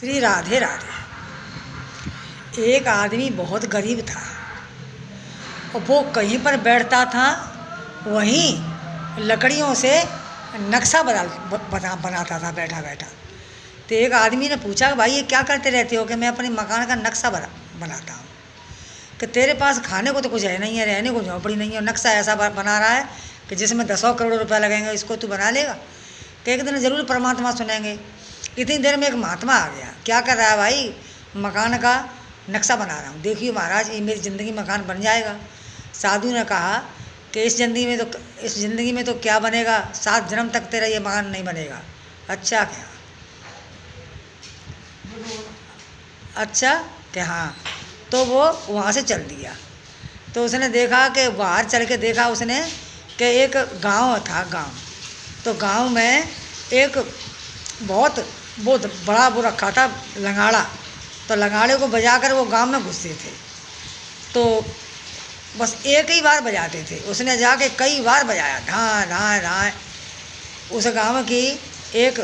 श्री राधे राधे। एक आदमी बहुत गरीब था और वो कहीं पर बैठता था, वहीं लकड़ियों से नक्शा बनाता था बैठा बैठा। तो एक आदमी ने पूछा, भाई ये क्या करते रहते हो? कि मैं अपने मकान का नक्शा बनाता हूँ। कि तेरे पास खाने को तो कुछ है नहीं है, रहने को झोंपड़ी नहीं है, नक्शा ऐसा बना रहा है कि जिसमें 10 करोड़ रुपया लगेंगे, इसको तू बना लेगा? कि एक दिन ज़रूर परमात्मा सुनेंगे। इतनी देर में एक महात्मा आ गया। क्या कर रहा है भाई? मकान का नक्शा बना रहा हूँ। देखिए महाराज, ये मेरी ज़िंदगी मकान बन जाएगा। साधु ने कहा कि इस ज़िंदगी में तो क्या बनेगा, 7 जन्म तक तेरा ये मकान नहीं बनेगा। अच्छा क्या? अच्छा कि हाँ। तो वो वहाँ से चल दिया। तो उसने देखा कि बाहर चल के देखा उसने कि एक गांव था। तो गांव में एक बहुत बड़ा वो रखा था लंगाड़ा। तो लंगाड़े को बजाकर वो गांव में घुसते थे। तो बस एक ही बार बजाते थे। उसने जाके कई बार बजाया, ढाँ ढाँ ढाँ। उस गांव की एक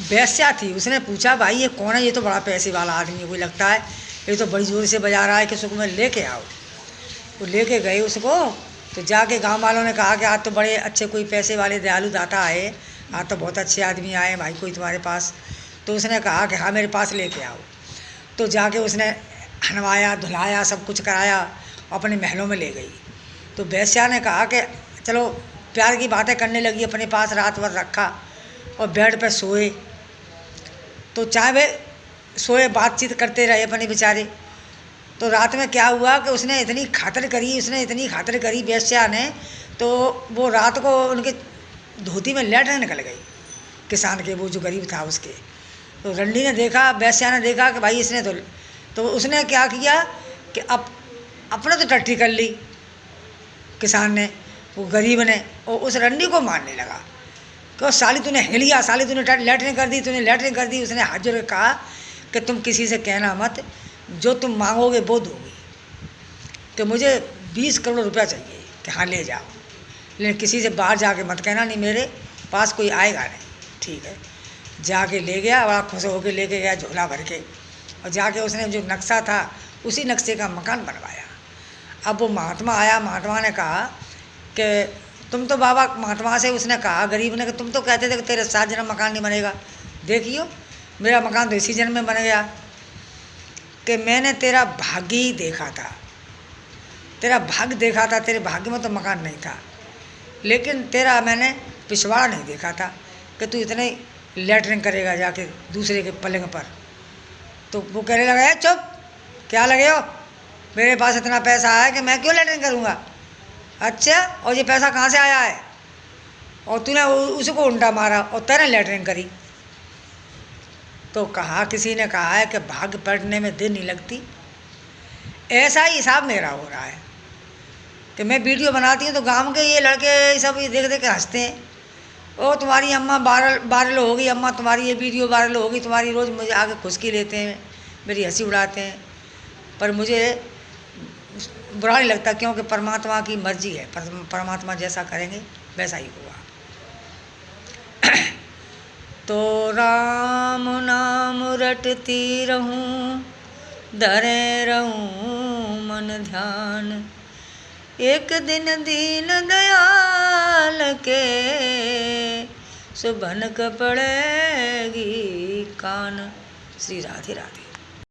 वेश्या थी। उसने पूछा, भाई ये कौन है? ये तो बड़ा पैसे वाला आदमी कोई लगता है, ये तो बड़ी जोर से बजा रहा है, कि उसको मैं लेके आओ। वो लेके गए उसको। तो जाके गांव वालों ने कहा कि आज तो बड़े अच्छे कोई पैसे वाले दयालु दाता आए, आज तो बहुत अच्छे आदमी आए भाई कोई तुम्हारे पास। तो उसने कहा कि हाँ मेरे पास लेके आओ। तो जाके उसने हनवाया, धुलाया, सब कुछ कराया, अपने महलों में ले गई। तो वेश्या ने कहा कि चलो, प्यार की बातें करने लगी। अपने पास रात भर रखा और बेड पर सोए। तो चाहे वे सोए, बातचीत करते रहे अपने बेचारे। तो रात में क्या हुआ कि उसने इतनी खातिर करी वेश्या ने। तो वो रात को उनके धोती में लेटने निकल गई, किसान के, वो जो गरीब था उसके। तो रंडी ने देखा, वेश्या ने देखा कि भाई इसने तो उसने क्या किया कि अपने तो टट्टी कर ली किसान ने, वो गरीब ने, और उस रंडी को मारने लगा कि साली तूने हिलिया, साली तूने लेटरिन कर दी। उसने हाथ जोड़ के कहा कि तुम किसी से कहना मत, जो तुम मांगोगे वो दूंगी। कि मुझे 20 करोड़ रुपया चाहिए। कि हाँ ले जाओ, लेकिन किसी से बाहर जाके मत कहना, नहीं मेरे पास कोई आएगा नहीं। ठीक है। जाके ले गया, बड़ा खुश होकर लेके गया झोला भर के। और जाके उसने जो नक्शा था उसी नक्शे का मकान बनवाया। अब वो महात्मा आया। महात्मा ने कहा कि तुम तो बाबा, महात्मा से उसने कहा गरीब ने, कि तुम तो कहते थे कि तेरे 7 जन्म मकान नहीं बनेगा। देखियो मेरा मकान तो इसी जन्म में बन गया। कि मैंने तेरा भाग्य ही देखा था, तेरा भाग्य देखा था। तेरे भाग्य में तो मकान नहीं था, लेकिन तेरा मैंने पिछवाड़ा नहीं देखा था कि तू इतने लेटरिंग करेगा जाके दूसरे के पलंग पर। तो वो कहने लगा, है चुप, क्या लगे हो? मेरे पास इतना पैसा है कि मैं क्यों लेटरिंग करूँगा? अच्छा, और ये पैसा कहाँ से आया है? और तूने उसको उल्टा मारा और तेरे लेटरिंग करी। तो कहा, किसी ने कहा है कि भाग्य पलटने में देर नहीं लगती। ऐसा ही हिसाब मेरा हो रहा है कि मैं वीडियो बनाती हूँ तो गांव के ये लड़के सब ये देख देख के हंसते हैं। ओ तुम्हारी अम्मा वायरल हो गई, अम्मा तुम्हारी ये वीडियो वायरल हो गई तुम्हारी, रोज़ मुझे आगे खुशकी लेते हैं, मेरी हंसी उड़ाते हैं। पर मुझे बुरा नहीं लगता, क्योंकि परमात्मा की मर्जी है, परमात्मा जैसा करेंगे वैसा ही होगा। तो राम नाम रटती रहूं, धरे रहूं मन ध्यान, एक दिन दीन दयाल के सुबह पड़ेगी कान। श्री राधे राधे।